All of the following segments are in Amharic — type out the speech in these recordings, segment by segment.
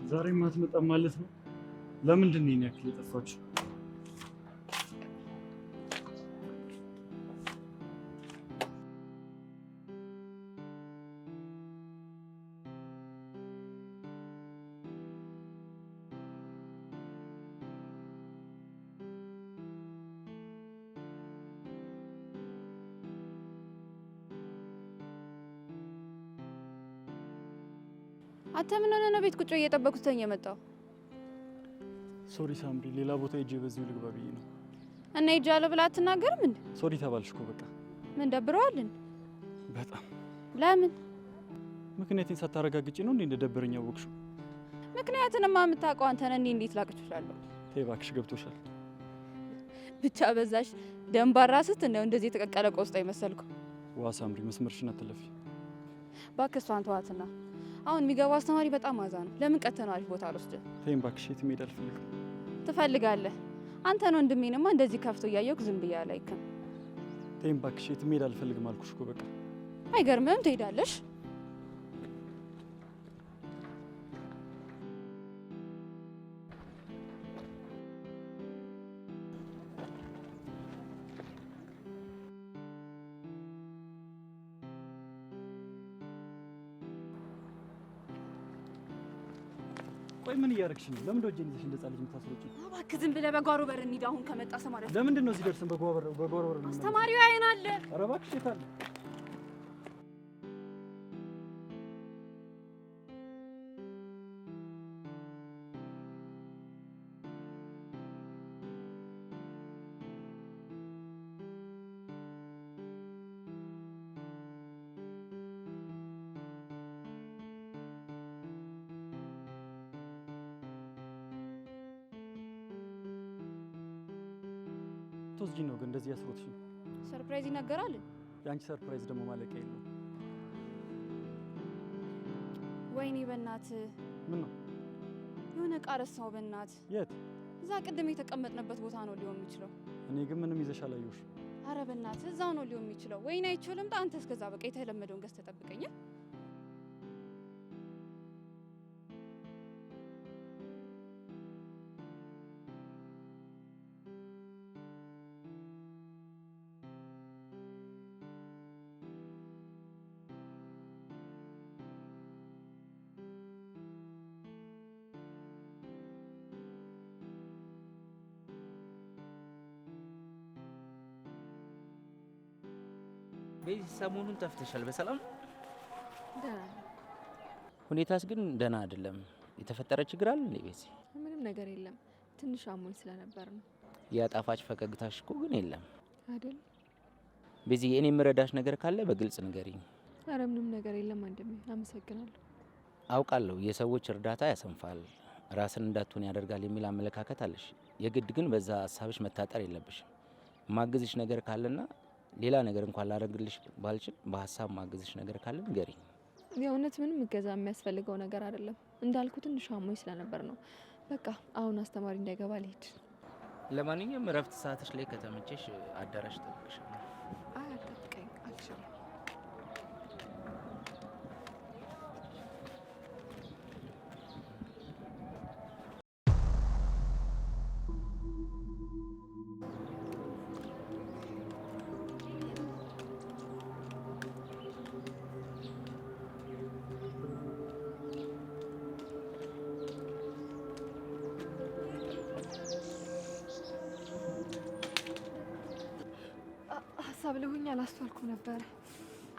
ዛሬ ማትመጣም ማለት ነው? ለምንድን ነው ይሄን ያክል የጠፋችው? አንተ ምን ሆነ ነው ቤት ቁጭ እየጠበኩት ተኛ የመጣው? ሶሪ ሳምሪ፣ ሌላ ቦታ ሄጄ በዚሁ ልግባ ብዬ ነው። እና ሄጃለሁ ብላ አትናገርም እንዴ? ሶሪ ተባልሽ እኮ በቃ። ምን ደብረዋልን? በጣም ለምን? ምክንያቴን ሳታረጋግጪ ነው እንዴ እንደደበረኝ ያወቅሽው? ምክንያቱንማ የምታውቀው አንተ ነህ። እንዴት ላቅ እችላለሁ? ተይ እባክሽ፣ ገብቶሻል። ብቻ በዛሽ ደንባራ ስትነው እንደዚህ የተቀቀለ ቆስጣ ይመሰልኩ። ዋ ሳምሪ፣ መስመርሽን አትለፊ እባክህ። እሷን ተዋትና አሁን የሚገባው አስተማሪ በጣም አዛ ነው። ለምን ቀተናው አሪፍ ቦታ አልወስድም? ተይም እባክሽ፣ የትም መሄድ አልፈልግም። ትፈልጋለህ? አንተን ወንድሜንማ እንደዚህ ከፍቶ እያየሁ ዝም ብዬ አላይክም። ተይም እባክሽ፣ የትም መሄድ አልፈልግም አልኩሽ እኮ በቃ። አይገርምም? ትሄዳለሽ? ቆይ ምን እያደረግሽ ነው? ለምን ወጀን ይዘሽ እንደዛ ልጅ የምታስሮጪ? እባክህ ዝም ብለህ በጓሮ በር እንሂድ። አሁን ከመጣ ሰው ማለት ነው። ለምንድን ነው እዚህ ደርሰን በጓሮ በር ነው? አስተማሪው ያየናል። ኧረ እባክሽ የት አለ? ቶስጂ ነው ግን እንደዚህ ያስሮጥሽ? ሰርፕራይዝ ይነገራል። የአንቺ ሰርፕራይዝ ደግሞ ማለቂያ የለውም። ወይኔ በእናትህ! ምን ነው? የሆነ ዕቃ ረሳሁ በእናትህ። የት? እዛ ቅድም የተቀመጥንበት ቦታ ነው ሊሆን የሚችለው። እኔ ግን ምንም ይዘሽ አላየሁሽ። አረ በእናትህ እዛው ነው ሊሆን የሚችለው። ወይኔ አይቼው ልምጣ። አንተ እስከዛ በቃ የተለመደውን ገዝተህ ጠብቀኝ። ቤዚ ሰሞኑን ጠፍተሻል። በሰላም ደህና ሁኔታስ ግን ደህና አይደለም። የተፈጠረ ችግር አለ እንዴ ቤዚ? ምንም ነገር የለም። ትንሽ አሞኝ ስለነበር ነው። ያጣፋጭ ፈገግታሽ እኮ ግን የለም አይደል? ቤዚ እኔ የምረዳሽ ነገር ካለ በግልጽ ንገሪኝ። አረ ምንም ነገር የለም ወንድሜ፣ አመሰግናለሁ። አውቃለሁ የሰዎች እርዳታ ያሰንፋል፣ ራስን እንዳትሆን ያደርጋል የሚል አመለካከት አለሽ። የግድ ግን በዛ ሀሳብሽ መታጠር የለብሽም። ማግዝሽ ነገር ካለና ሌላ ነገር እንኳን ላደርግልሽ ባልችል በሀሳብ ማግዝሽ ነገር ካለ ንገሪኝ። የእውነት ምንም እገዛ የሚያስፈልገው ነገር አይደለም። እንዳልኩ ትንሽ አሞኝ ስለነበር ነው። በቃ አሁን አስተማሪ እንዳይገባ ልሂድ። ለማንኛውም እረፍት ሰዓትሽ ላይ ከተመቸሽ አዳራሽ ጠብቅሻለሁ። አይ አትጠብቀኝ፣ አልችልም። ሀሳብ ልሁኝ አላስተዋልኩም ነበር።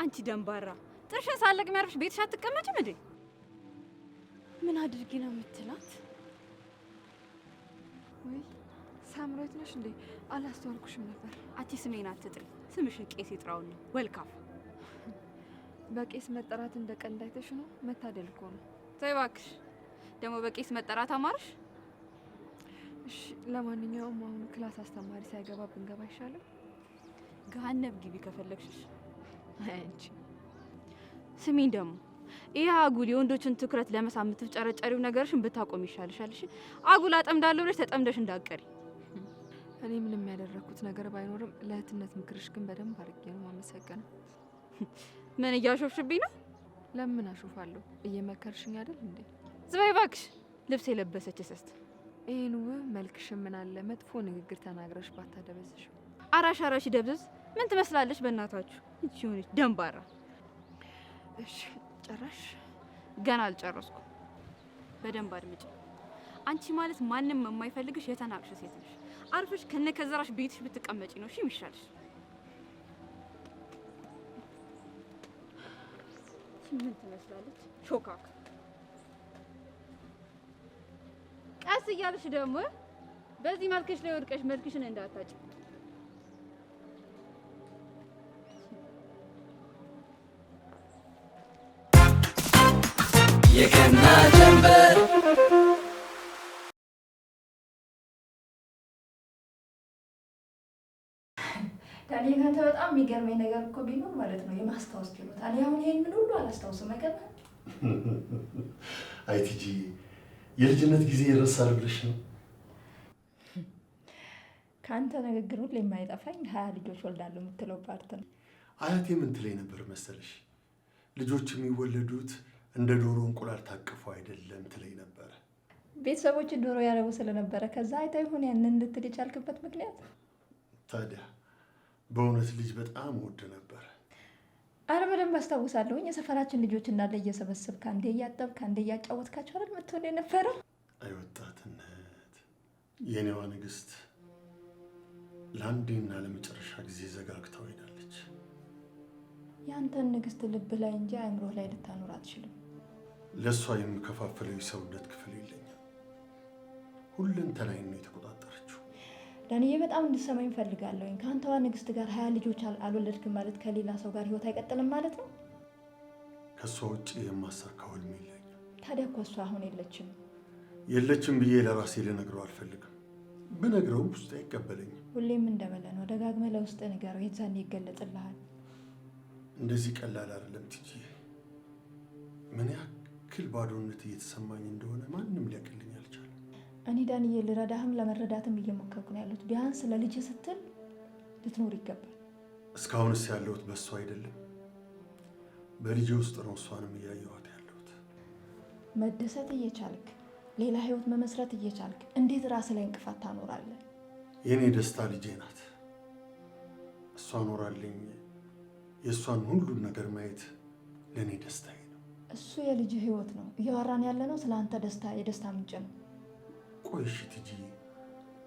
አንቺ ደንባራ ጥርሽን ሳለቅ የሚያርፍሽ ቤትሽ አትቀመጭም እንዴ? ምን አድርጊ ነው የምትላት? ወይ ሳምራዊት ነሽ እንዴ? አላስተዋልኩሽም ነበር። አንቺ ስሜን አትጥሪ። ስምሽን ቄስ ይጥራውና ወልካፍ። በቄስ መጠራት እንደ ቀልድ አይተሽ ነው? መታደል እኮ ነው። ተይ እባክሽ፣ ደግሞ በቄስ መጠራት አማርሽ? እሺ ለማንኛውም አሁን ክላስ አስተማሪ ሳይገባ ብንገባ አይሻልም? ገሀነብ ግቢ ከፈለግሽ። አንቺ ስሚኝ ደግሞ ይሄ አጉል የወንዶችን ትኩረት ለመሳብ የምትጨረጨሪው ነገርሽን ብታቆም ይሻልሻል። እሺ አጉል አጠምዳለሁ ብለሽ ተጠምደሽ እንዳትቀሪ። እኔ ምንም ያደረኩት ነገር ባይኖርም ለእህትነት ምክርሽ ግን በደንብ አድርጌ ነው የማመሰግነው። ምን እያሾፍሽብኝ ነው? ለምን አሾፋለሁ? እየመከርሽኝ አይደል እንዴ? ዝም በይ እባክሽ። ልብስ የለበሰች እስስት። ይሄን ውብ መልክሽ ምን አለ መጥፎ ንግግር ተናግረሽ ባታደበዝሽ። አራሽ አራሽ ደብዝዝ ምን ትመስላለች በእናታችሁ? እቺ ሆነች ደንባራ። እሺ ጨራሽ? ገና አልጨረስኩም። በደንብ አድምጪ። አንቺ ማለት ማንም የማይፈልግሽ የተናቅሽ ሴት ነሽ። አርፈሽ ከነከዘራሽ ቤትሽ ብትቀመጪ ነው እሺ የሚሻልሽ። ምን ትመስላለች ሾካክ። ቀስ እያልሽ ደግሞ በዚህ መልክሽ ላይ ወድቀሽ መልክሽን እንዳታጭ። የገና ጀንበር ዳኒ ካንተ በጣም የሚገርመኝ ነገር እኮ ቢኖር ማለት ነው የማስታወስ ችሎታ። እኔ አሁን ይሄን ምን ሁሉ አላስታውስም። አይገርም? አይ ቲጂ የልጅነት ጊዜ ይረሳል ብለሽ ነው? ካንተ ንግግር ሁሉ የማይጠፋኝ 20 ልጆች ወልዳለሁ የምትለው ፓርት ነው። አያቴ ምን ትለኝ ነበር መሰለሽ? ልጆች የሚወለዱት እንደ ዶሮ እንቁላል ታቅፈው አይደለም ትለኝ ነበር። ቤተሰቦች ዶሮ ያረቡ ስለነበረ ከዛ አይታ ይሆን ያንን እንድትል የቻልክበት ምክንያት? ታዲያ በእውነት ልጅ በጣም ወድ ነበር። አረ በደንብ አስታውሳለሁኝ። የሰፈራችን ልጆች እንዳለ እየሰበሰብክ አንዴ እያጠብክ አንዴ እያጫወትካቸው አይደል የምትሆን የነበረው? አይ ወጣትነት፣ የኔዋ ንግስት ለአንዴና ለመጨረሻ ጊዜ ዘጋግታው ሄዳለች። ያንተን ንግስት ልብ ላይ እንጂ አእምሮህ ላይ ልታኖር አትችልም። ለእሷ የምከፋፍለው የሰውነት ክፍል የለኝም። ሁለንተናዬን ነው የተቆጣጠረችው። ዳንዬ በጣም እንድትሰማኝ እፈልጋለሁ። ከአንተዋ ንግስት ጋር 20 ልጆች አልወለድክም ማለት ከሌላ ሰው ጋር ህይወት አይቀጥልም ማለት ነው? ከእሷ ውጭ የማሳካው ህልም የለኝም። ታዲያ እኮ እሷ አሁን የለችም። የለችም ብዬ ለራሴ ልነግረው አልፈልግም። ብነግረውም ውስጥ አይቀበለኝም። ሁሌም እንደበለ ነው። ደጋግመህ ለውስጥ ንገረው፣ የዛኔ ይገለጽልሃል። እንደዚህ ቀላል አይደለም ቲጂ። ምን ያክል ባዶነት እየተሰማኝ እንደሆነ ማንም ሊያቅልኝ አልቻለም። እኔ ዳንዬ ልረዳህም ለመረዳትም እየሞከርኩ ነው ያለሁት። ቢያንስ ለልጅ ስትል ልትኖር ይገባል። እስካሁንስ ያለሁት በእሷ አይደለም፣ በልጄ ውስጥ ነው እሷንም እያየኋት ያለሁት። መደሰት እየቻልክ ሌላ ህይወት መመስረት እየቻልክ እንዴት ራስ ላይ እንቅፋት ታኖራለህ? የኔ ደስታ ልጄ ናት። እሷ ኖራልኝ የእሷን ሁሉን ነገር ማየት ለእኔ ደስታዬ ነው። እሱ የልጅ ህይወት ነው። እያወራን ያለ ነው ስለ አንተ ደስታ፣ የደስታ ምንጭ ነው። ቆይ እሺ ቲጂ፣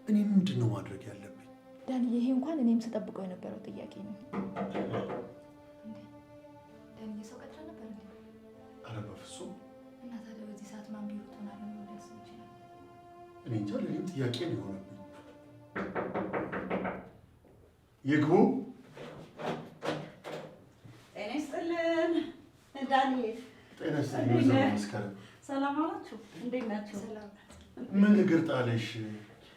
እኔ ምንድን ነው ማድረግ ያለብኝ? ዳንዬ ይሄ እንኳን እኔም ስጠብቀው የነበረው ጥያቄ ነው። ዳንዬ ሰው ቀጥረ ነበር እንዴ? ኧረ በፍጹም። እና ታዲያ በዚህ ሰዓት ማን ቢሮ ትሆናለህ ብሎ ሊያስብ ይችላል? እኔ እንጃ፣ ለእኔም ጥያቄ ነው የሆነብኝ። ይግቡ። ጤና ይስጥልን ዳንኤል። ጤና ይስጥልን መስከረም። ሰላም አላችሁ? እንዴት ናችሁ? ምን እግር ጣለሽ?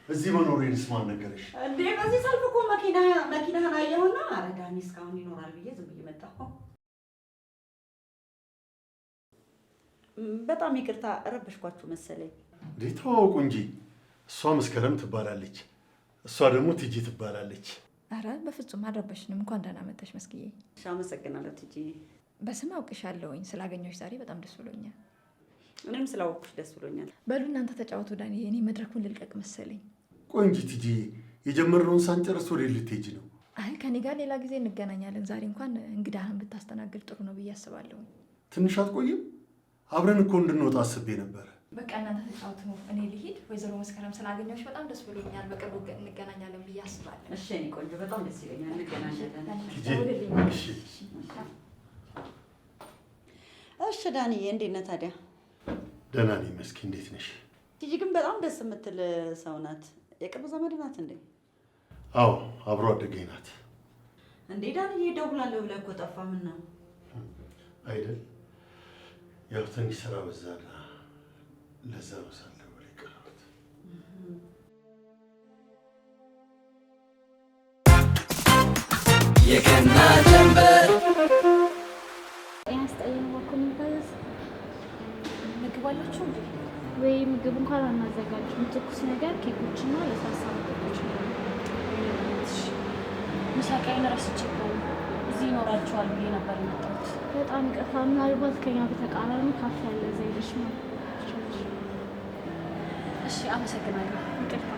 እዚህ መኖሬንስ ማን ነገረሽ? እንዴ በዚህ ሰልፍ እኮ መኪናህን አየሁና ኧረ ዳኒ እስካሁን ይኖራል ብዬ ዝም ብዬ መጣሁ። በጣም ይቅርታ ረበሽኳችሁ መሰለኝ። እንዴ ተዋወቁ እንጂ። እሷ መስከረም ትባላለች፣ እሷ ደግሞ ቲጂ ትባላለች። አረ በፍጹም አልረበሽንም። እንኳን ደህና መጣሽ መስኪዬ። እሺ አመሰግናለሁ ቲጂ። በስም አውቅሻለሁኝ። ስላገኘሁሽ ዛሬ በጣም ደስ ብሎኛል። እኔም ስላወቅኩሽ ደስ ብሎኛል። በሉ እናንተ ተጫወቱ። ዳኒ እኔ መድረኩን ልልቀቅ መሰለኝ። ቆይ እንጂ ቲጂ፣ የጀመርነውን ሳንጨርስ ወደ ልትሄጂ ነው? አይ ከኔ ጋር ሌላ ጊዜ እንገናኛለን። ዛሬ እንኳን እንግዳህን ብታስተናግድ ጥሩ ነው ብዬ አስባለሁ። ትንሽ አትቆይም? አብረን እኮ እንድንወጣ አስቤ ነበር። በቃ እናንተ ተጫወቱ፣ እኔ ልሂድ። ወይዘሮ መስከረም ስላገኘሁሽ በጣም ደስ ብሎኛል። በቅርቡ እንገናኛለን ብዬ አስባለሁ። እሺ እኔ ቆንጆ በጣም ደስ ይለኛል። እንገናኛለን። እሺ ዳንዬ እንዴት ነህ ታዲያ? ደህና ነኝ መስኪ፣ እንዴት ነሽ? ቲጂ ግን በጣም ደስ የምትል ሰው ናት። የቅርብ ዘመድ ናት እንዴ? አዎ አብሮ አደገኝ ናት። እንዴ ዳንዬ እደውላለሁ ብለህ እኮ ጠፋ። ምን ነው? አይደል ያው ትንሽ ስራ በዛና ለዛ ነው ሳልደውል የቀረሁት። የገና ጀንበር ምግብ አላችሁ እንዴ? ወይ ምግብ እንኳን አናዘጋጅም። ትኩስ ነገር ኬኮችና ለስላሳ ነገሮች ነው። ምሳቃዬን ረስቼ እዚህ ይኖራችኋል ብዬ ነበር የመጣሁት። በጣም ይቅርታ። ምናልባት ከኛ በተቃራኒ ካፌ ያለ ዘይልሽ ነው። አመሰግናለሁ። ይቅርታ።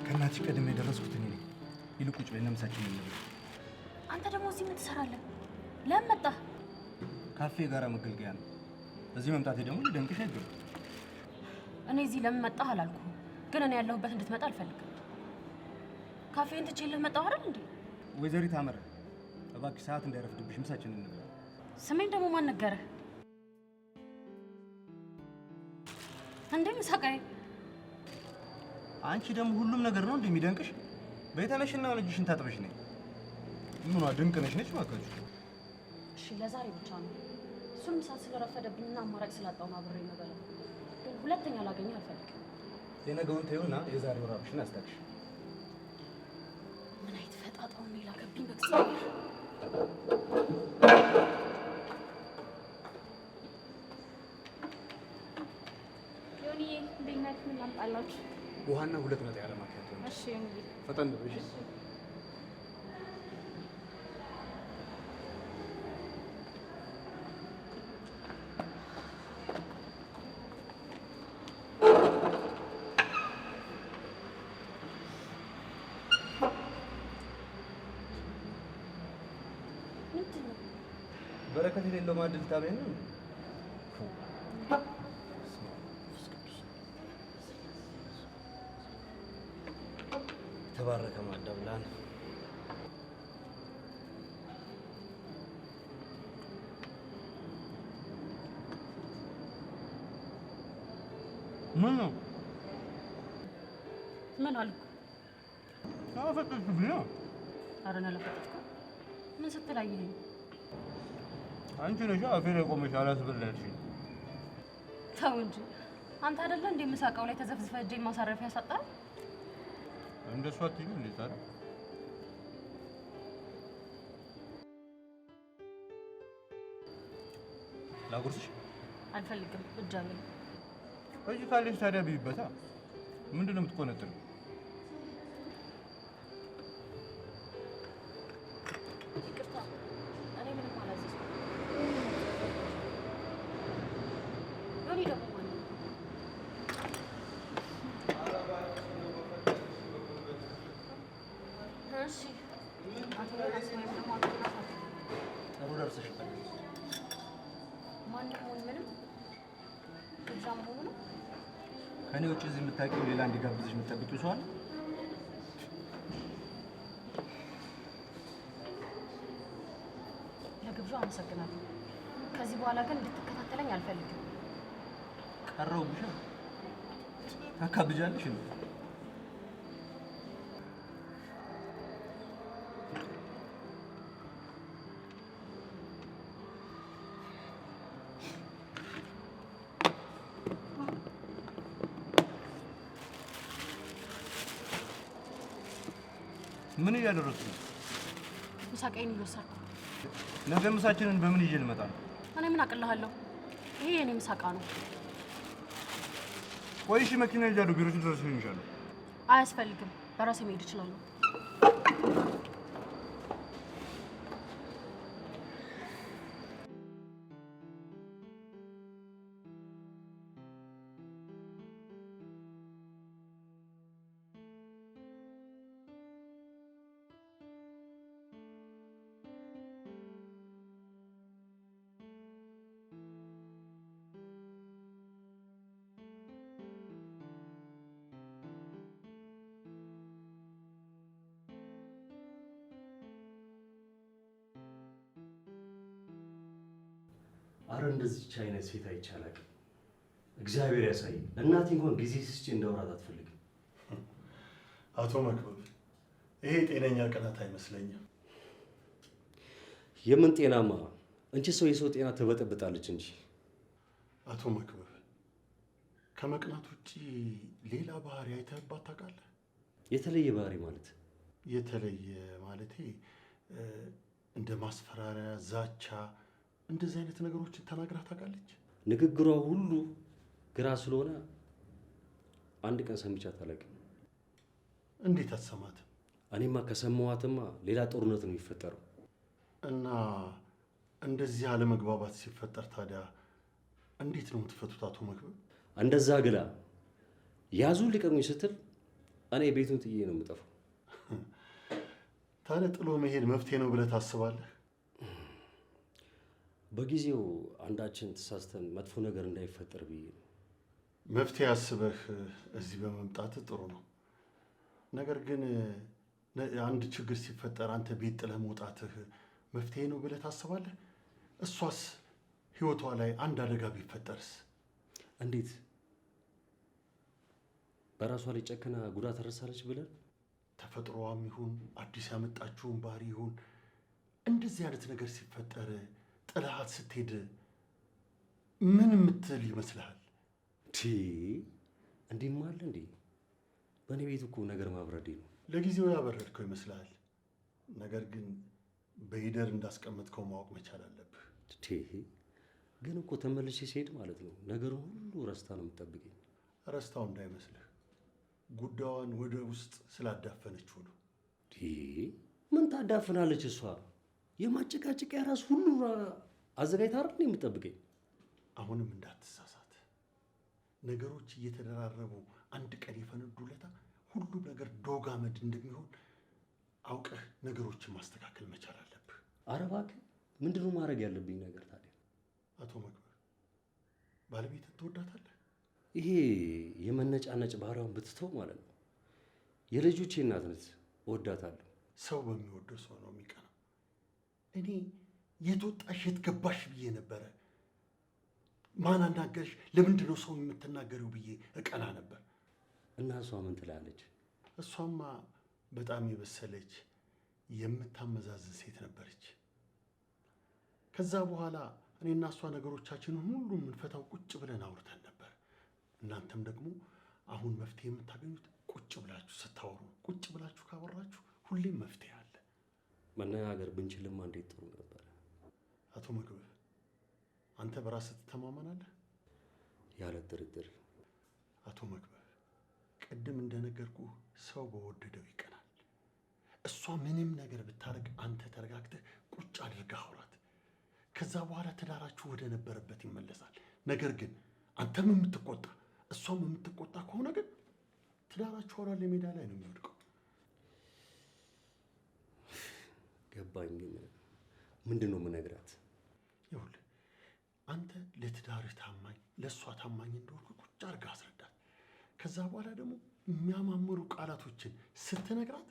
ከእናትሽ ቀድሜ የደረስኩት እኔ ነኝ። ይልቅ ቁጭ በይ፣ ለምሳችን እንብላ። አንተ ደግሞ እዚህ ምን ትሰራለህ? ለምን መጣህ? ካፌ የጋራ መገልገያ ነው። እዚህ መምጣቴ ደግሞ ሊደንቅሽ አይገባም። እኔ እዚህ ለምን መጣህ አላልኩህም፣ ግን እኔ ያለሁበት እንድትመጣ አልፈልግም። ካፌን ትቼልህ መጣሁ አይደል እንዴ? ወይዘሪት አመረ፣ እባክሽ ሰዓት እንዳይረፍድብሽ ምሳችን እንብላ። ስሜን ደግሞ ማን ነገረህ እንዴ? ምሳቃዬ አንቺ ደግሞ ሁሉም ነገር ነው እንደሚደንቅሽ። በየተነሽና ልጅሽን ታጥበሽ ነኝ። ምኗ ድንቅ ነሽ ነች ማካችሁ። እሺ ለዛሬ ብቻ ነው። እሱንም ሰዓት ስለረፈደብኝና አማራጭ ስላጣሁ ነው አብሬ የምበላው። ግን ሁለተኛ ላገኘህ አልፈልግም። የነገውን ተይውና የዛሬው ራብሽን አስታክሽ። ምን አይነት ፈጣጣው ነው የላከብኝ በእግዚአብሔር። ዮኒዬ እንዴት ናችሁ? ምን ላምጣላችሁ? ውሃና 2 መጣ ያለ ማካቶ። እሺ እንግዲህ ፈጠን በይ እሺ። በረከት የሌለው ማዕድል ታበይ ነው። ተባረከ ማዳብላን። ምን ነው? ምን አልኩ? አፈጥኩብኝ ነው። ኧረ ነው አላፈጠጥኩም። ምን ስትል አየኸኝ? አንቺ ነሽ አፌ ላይ ቆመሽ አላስበላልሽኝ። ተው እንጂ አንተ አይደለ እንደ ምሳቃው ላይ ተዘፍዝፈ እጄን ማሳረፊያ ያሳጣል። እንደሷ አትይም እንዴ ታዲያ? ላጉርስሽ? አልፈልግም። እጅ አለኝ። እጅ ካለሽ ታዲያ ብይበታ። ምንድን ነው የምትቆነጥለው? ይቅርታ፣ እኔ ምንም አላዘዝኩም። ዮኒ ደግሞ ማን ነው? እሺ፣ አቶ ዮናስ ወይም ደግሞ አቶ ዮናስ ጥሩ ደርሰሽበታል። ማንም ሆን ምንም ግብዣ መሆኑ ነው። ከኔ ውጭ እዚህ የምታውቂው ሌላ እንዲጋብዝሽ የምትጠብቂው ሰው አለ? ለግብዣው አመሰግናለሁ። ከዚህ በኋላ ግን እንድትከታተለኝ አልፈልግም። ቀረውብሽ። ታካብጃለሽ እንዴ? ምን እያደረግሽ ነው? ምሳቃዬን እየወሰድኩ። ነገ ምሳችንን በምን ይዤ ልመጣ ነው? እኔ ምን አቅልሃለሁ? ይሄ የኔ ምሳቃ ነው። ቆይ እሺ፣ መኪና ይዣለሁ፣ ቢሮሽ ድረስ ይሆንሻለሁ። አያስፈልግም፣ በራሴ መሄድ እችላለሁ። አረ እንደዚህች አይነት ሴት አይቼ አላውቅም። እግዚአብሔር ያሳይ። እናቴ እንኳን ጊዜ ስጪ እንዳወራት አትፈልግም። አቶ መክበብ፣ ይሄ ጤነኛ ቅናት አይመስለኝም። የምን ጤናማ? እንቺ ሰው የሰው ጤና ትበጠብጣለች እንጂ። አቶ መክበብ፣ ከመቅናት ውጪ ሌላ ባህሪ አይተህባት ታውቃለህ? የተለየ ባህሪ ማለት? የተለየ ማለቴ እንደ ማስፈራሪያ፣ ዛቻ እንደዚህ አይነት ነገሮችን ተናግራ ታውቃለች? ንግግሯ ሁሉ ግራ ስለሆነ አንድ ቀን ሰምቻት አላውቅም። እንዴት አትሰማትም? እኔማ ከሰማኋትማ ሌላ ጦርነት ነው የሚፈጠረው። እና እንደዚህ አለመግባባት ሲፈጠር ታዲያ እንዴት ነው የምትፈቱት አቶ መክብብ? እንደዛ ግላ ያዙን ልቀቁኝ ስትል እኔ ቤቱን ጥዬ ነው የምጠፋው። ታዲያ ጥሎ መሄድ መፍትሄ ነው ብለህ ታስባለህ? በጊዜው አንዳችን ተሳስተን መጥፎ ነገር እንዳይፈጠር ብዬ ነው። መፍትሄ አስበህ እዚህ በመምጣት ጥሩ ነው። ነገር ግን አንድ ችግር ሲፈጠር አንተ ቤት ጥለህ መውጣትህ መፍትሄ ነው ብለህ ታስባለህ? እሷስ ህይወቷ ላይ አንድ አደጋ ቢፈጠርስ? እንዴት በራሷ ላይ ጨክና ጉዳት አደረሳለች ብለን? ተፈጥሮዋም ይሁን አዲስ ያመጣችውን ባህሪ ይሁን እንደዚህ አይነት ነገር ሲፈጠር ጥላሃት ስትሄድ ምን የምትል ይመስልሃል? እንዲህም አለ እንዴ? በእኔ ቤት እኮ ነገር ማብረዴ ነው። ለጊዜው ያበረድከው ይመስልሃል። ነገር ግን በሂደር እንዳስቀመጥከው ማወቅ መቻል አለብህ። ግን እኮ ተመልሼ ሲሄድ ማለት ነው ነገሩን ሁሉ ረስታ ነው የምትጠብቀኝ። ረስታው እንዳይመስልህ ጉዳዩን ወደ ውስጥ ስላዳፈነችው ነው። ምን ታዳፍናለች እሷ? የማጨቃጨቂያ ራስ ሁሉ አዘጋጅታ አይደል የምትጠብቀኝ? አሁንም እንዳትሳሳት። ነገሮች እየተደራረቡ አንድ ቀን የፈነዱለታ ሁሉም ነገር ዶግ አመድ እንደሚሆን አውቀህ ነገሮችን ማስተካከል መቻል አለብህ። ኧረ እባክህ ምንድነው ማድረግ ያለብኝ ነገር ታዲያ? አቶ መክብብ ባለቤትን ትወዳታለህ? ይሄ የመነጫነጭ ባህሪዋን ብትተው ማለት ነው። የልጆቼ እናት ነች፣ እወዳታለሁ። ሰው በሚወደው ሰው ነው የሚቀናው። እኔ የት ወጣሽ የት ገባሽ ብዬ ነበረ። ማን አናገርሽ? ለምንድን ነው ሰው የምትናገሪው ብዬ እቀና ነበር። እና እሷ ምን ትላለች? እሷማ በጣም የበሰለች የምታመዛዝን ሴት ነበረች። ከዛ በኋላ እኔና እሷ ነገሮቻችንን ሁሉ የምንፈታው ቁጭ ብለን አውርተን ነበር። እናንተም ደግሞ አሁን መፍትሄ የምታገኙት ቁጭ ብላችሁ ስታወሩ፣ ቁጭ ብላችሁ ካወራችሁ ሁሌም መፍትሄ አለ። መነጋገር ብንችልማ እንዴት ጥሩ ነበር። አቶ መክብብ አንተ በራስህ ትተማመናለህ? ያለ ጥርጥር። አቶ መክብብ ቅድም እንደነገርኩ ሰው በወደደው ይቀናል። እሷ ምንም ነገር ብታደርግ አንተ ተረጋግተህ ቁጭ አድርገህ አውራት። ከዛ በኋላ ትዳራችሁ ወደ ነበረበት ይመለሳል። ነገር ግን አንተም የምትቆጣ እሷም የምትቆጣ ከሆነ ግን ትዳራችሁ ወራለ ሜዳ ላይ ነው የሚወድቀው። ገባኝ። ግን ምንድን ነው የምነግራት? ይኸውልህ አንተ ለትዳርህ ታማኝ ለእሷ ታማኝ እንደሆንክ ቁጭ አድርገህ አስረዳት። ከዛ በኋላ ደግሞ የሚያማምሩ ቃላቶችን ስትነግራት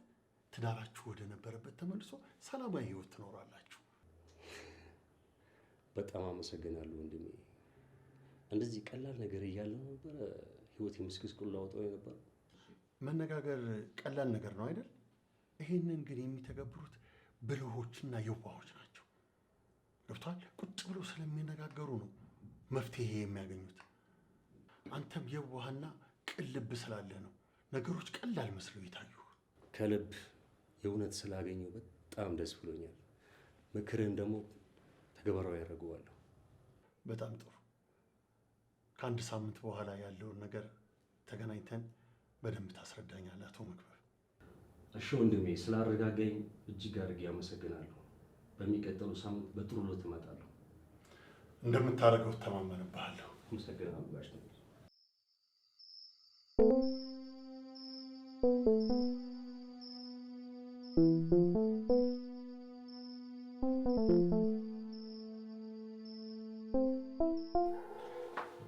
ትዳራችሁ ወደ ነበረበት ተመልሶ ሰላማዊ ህይወት ትኖራላችሁ። በጣም አመሰግናለሁ ወንድሜ። እንደዚህ ቀላል ነገር እያለ ነበር ህይወት ምስቅልቅል ላወጣው ነበር። መነጋገር ቀላል ነገር ነው አይደል? ይሄንን ግን የሚተገብሩት ብልሆችና የዋሆች ናቸው። ገብቷል? ቁጭ ብለው ስለሚነጋገሩ ነው መፍትሄ የሚያገኙት። አንተም የዋህና ቅን ልብ ስላለህ ነው ነገሮች ቀላል መስለው ይታዩ። ከልብ የእውነት ስላገኘው በጣም ደስ ብሎኛል። ምክርህን ደግሞ ተግባራዊ ያደርገዋለሁ። በጣም ጥሩ። ከአንድ ሳምንት በኋላ ያለውን ነገር ተገናኝተን በደንብ ታስረዳኛለህ አቶ መክብብ። እሺ ወንድሜ፣ ስላረጋጋኝ እጅግ አድርጌ አመሰግናለሁ። በሚቀጥለው ሳምንት በጥሩ ሎት እመጣለሁ። እንደምታደርገው ተማመንብሃለሁ። አመሰግናለሁ ጋሽ።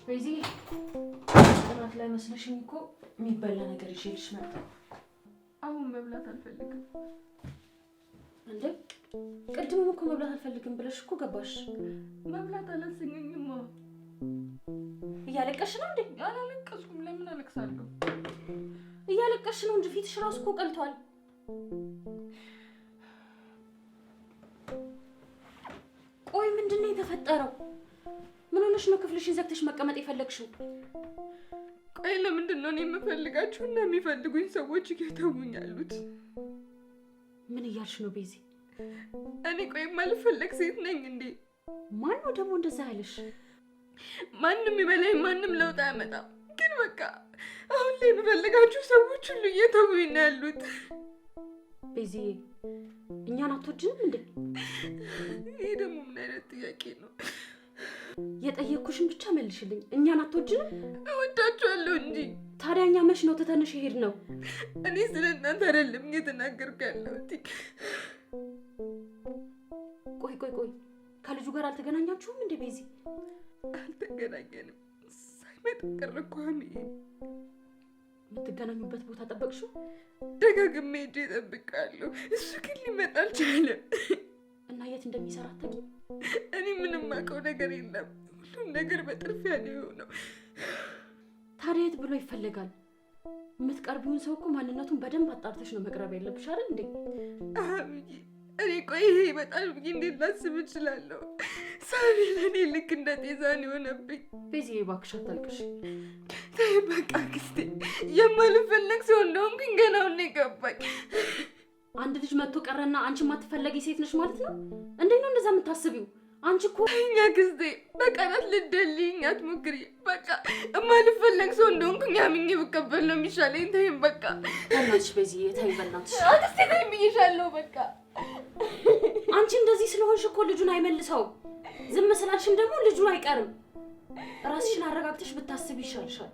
በዚህ ጥናት ላይ መስለሽኝ እኮ የሚበላ ነገር ይዤልሽ መጣሁ። አሁን መብላት አልፈልግም። እንዴ ቅድምም እኮ መብላት አልፈልግም ብለሽ እኮ ገባሽ። መብላት አላሰኘኝማ። እያለቀሽ ነው እንዴ? አላለቀስኩም። ለምን አለቅሳለሁ? እያለቀሽ ነው እንጂ ፊትሽ ራሱ እኮ ቀልቷል። ቆይ ምንድን ነው የተፈጠረው? ምን ሆነሽ ነው ክፍልሽን ዘግተሽ መቀመጥ የፈለግሽው? ቆይ ለምንድን ነው እኔ የምፈልጋችሁ እና የሚፈልጉኝ ሰዎች እየተውኝ ያሉት? ምን እያልሽ ነው ቤዚ? እኔ ቆይ የማልፈለግ ሴት ነኝ እንዴ? ማን ነው ደግሞ እንደዛ ያለሽ? ማንም ይበላኝ ማንም ለውጥ አያመጣም። ግን በቃ አሁን ላይ የምፈልጋችሁ ሰዎች ሁሉ እየተውኝ ነው ያሉት። ቤዚዬ እኛን አትወጂንም እንዴ? ይሄ ደግሞ ምን አይነት ጥያቄ ነው? የጠየቅኩሽን ብቻ መልሽልኝ። እኛን አትወጂንም? እወዳችኋለሁ እንጂ። ታዲያ እኛ መች ነው ትተንሽ ሄድ ነው? እኔ ስለ እናንተ አይደለም እየተናገርኩ ያለሁት። ቆይ ከልጁ ጋር አልተገናኛችሁም እንዴ ቤዚ? አልተገናኘንም። ሳይመጣ ቀረ እኮ ሀኒዬ። የምትገናኙበት ቦታ ጠበቅሽው? ደጋግሜ ሄጄ እጠብቃለሁ። እሱ ግን ሊመጣ አልቻለም። እና የት እንደሚሰራ አታውቂም? እኔ ምንም አውቀው ነገር የለም። ሁሉም ነገር በጥርፊያ ነው የሆነው። ታዲያ የት ብሎ ይፈልጋል? የምትቀርቢውን ሰው እኮ ማንነቱን በደንብ አጣርተሽ ነው መቅረብ ያለብሽ አይደል እንዴ? አብዬ እኔ ቆይ ይሄ በጣም እንዴት ላስብ እችላለሁ? ሳቢ ለእኔ ልክ እንደ ጤዛን የሆነብኝ። ቤዚዬ እባክሽ አታልቅሽ። ተይ በቃ አክስቴ፣ የማልፈለግ ሰው እንደሆንኩኝ ገና አሁን ነው የገባኝ። አንድ ልጅ መጥቶ ቀረና አንቺ የማትፈለጊ ሴት ነሽ ማለት ነው? እንዴት ነው እንደዛ የምታስቢው? አንቺ እኮ እኛ አክስቴ በቃላት ልደልኝ አትሞክሪ። በቃ የማልፈለግ ሰው እንደሆንኩኝ አምኜ ብቀበል ነው የሚሻለኝ። ተይም በቃ በእናትሽ ቤዚዬ ተይ በእናትሽ። አክስቴ ተይ ብዬሻለሁ በቃ። አንቺ እንደዚህ ስለሆንሽ እኮ ልጁን አይመልሰውም። ዝም ስላልሽም ደግሞ ልጁን አይቀርም። ራስሽን አረጋግተሽ ብታስብ ይሻልሻል።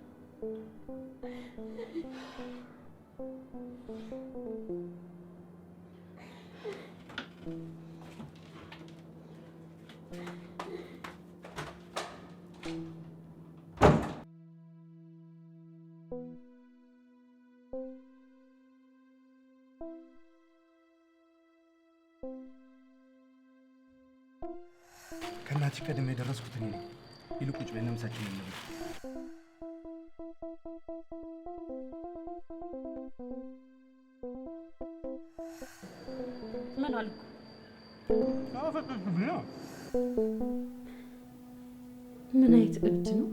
ከእናትሽ ቀደም የደረስኩት እኔ ነኝ። ይልቅ ቁጭ ብለን ምሳችንን እንብላ። ምን አልኩ? አፈቅርኩሽ። ምን አይነት እብድ ነው?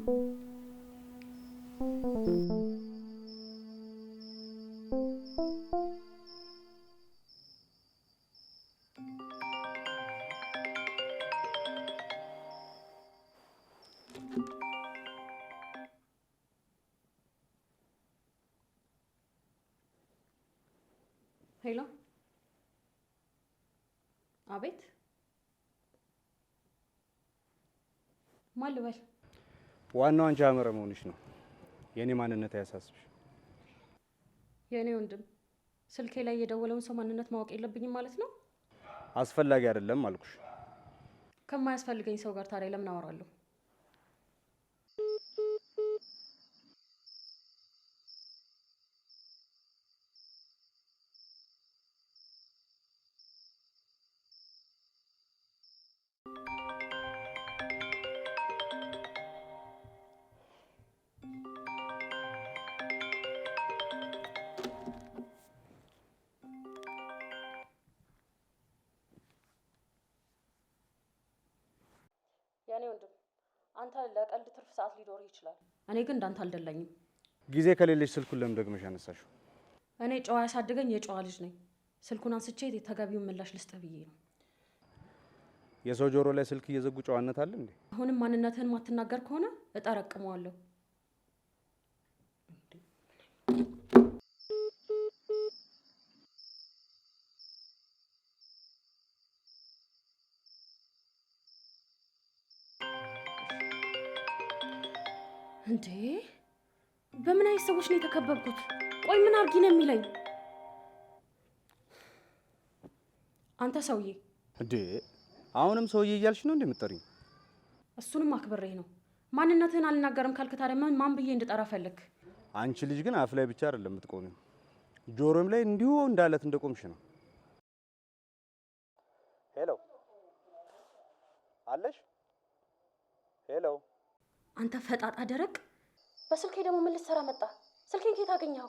ሄሎ፣ አቤት። ማን ልበል? ዋናው አንቺ አመረ መሆንሽ ነው። የኔ ማንነት አያሳስብሽ? የኔ ወንድም ስልኬ ላይ የደወለውን ሰው ማንነት ማወቅ የለብኝም ማለት ነው? አስፈላጊ አይደለም አልኩሽ። ከማያስፈልገኝ ሰው ጋር ታዲያ ለምን አወራለሁ? የኔ ወንድም አንተ ለቀልድ ትርፍ ሰዓት ሊኖርህ ይችላል። እኔ ግን እንዳንተ አልደላኝም። ጊዜ ከሌለሽ ስልኩን ለምን ደግመሽ አነሳሽው? እኔ ጨዋ ያሳደገኝ የጨዋ ልጅ ነኝ። ስልኩን አንስቼ ተገቢውን ምላሽ ልስጥህ ብዬ ነው። የሰው ጆሮ ላይ ስልክ እየዘጉ ጨዋነት አለ እንዴ? አሁንም ማንነትህን ማትናገር ከሆነ እጠረቅመዋለሁ። እንዴ በምን አይነት ሰዎች ነው የተከበብኩት? ቆይ ምን አርጊ ነው የሚለኝ? አንተ ሰውዬ! እንዴ አሁንም ሰውዬ እያልሽ ነው እንደምትጠሪኝ? እሱንም አክብሬ ነው። ማንነትህን አልናገርም ካልክ ታዲያ ማን ብዬ እንድጠራ ፈለክ? አንቺ ልጅ ግን አፍ ላይ ብቻ አይደለም የምትቆሚው፣ ጆሮም ላይ እንዲሁ እንዳለት እንደቆምሽ ነው። ሄሎ አለሽ? ሄሎ አንተ ፈጣጣ ደረቅ! በስልኬ ደግሞ ምን ልትሰራ መጣ? ስልኬን ከየት አገኘኸው?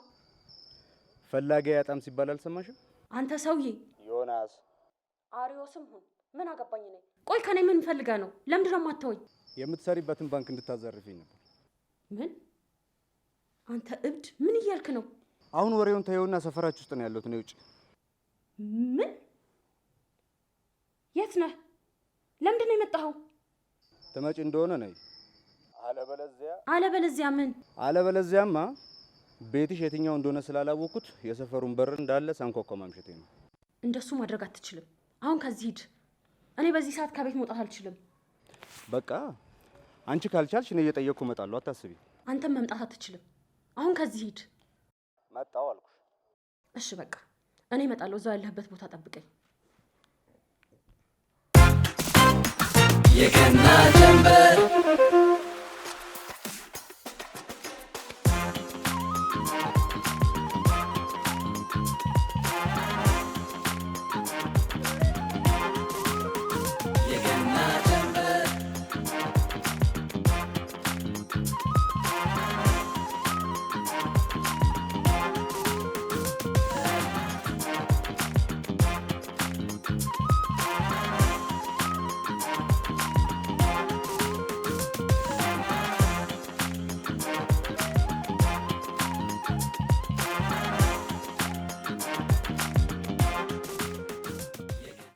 ፈላጊ ያጣም ሲባል አልሰማሽም? አንተ ሰውዬ! ዮናስ አሪዮስም ሁን ምን አገባኝ ነኝ? ቆይ ከኔ ምን ፈልገህ ነው? ለምንድን ነው የማታወኝ? የምትሰሪበትን ባንክ እንድታዘርፊኝ ነበር። ምን? አንተ እብድ ምን እያልክ ነው? አሁን ወሬውን ተይውና ሰፈራችሁ ውስጥ ነው ያለሁት። ነው ውጭ። ምን? የት ነህ? ለምንድን ነው የመጣኸው? ትመጪ እንደሆነ ነይ፣ አለበለዚያ ምን? አለበለዚያማ ቤትሽ የትኛው እንደሆነ ስላላወቅኩት የሰፈሩን በር እንዳለ ሳንኳኳ ማምሸቴ ነው። እንደሱ ማድረግ አትችልም። አሁን ከዚህ ሂድ። እኔ በዚህ ሰዓት ከቤት መውጣት አልችልም። በቃ አንቺ ካልቻልሽ እኔ እየጠየቅኩ እመጣለሁ፣ አታስቢ። አንተም መምጣት አትችልም። አሁን ከዚህ ሂድ። መጣሁ አልኩሽ። እሺ በቃ እኔ እመጣለሁ። እዛው ያለህበት ቦታ ጠብቀኝ። የገና ጀንበር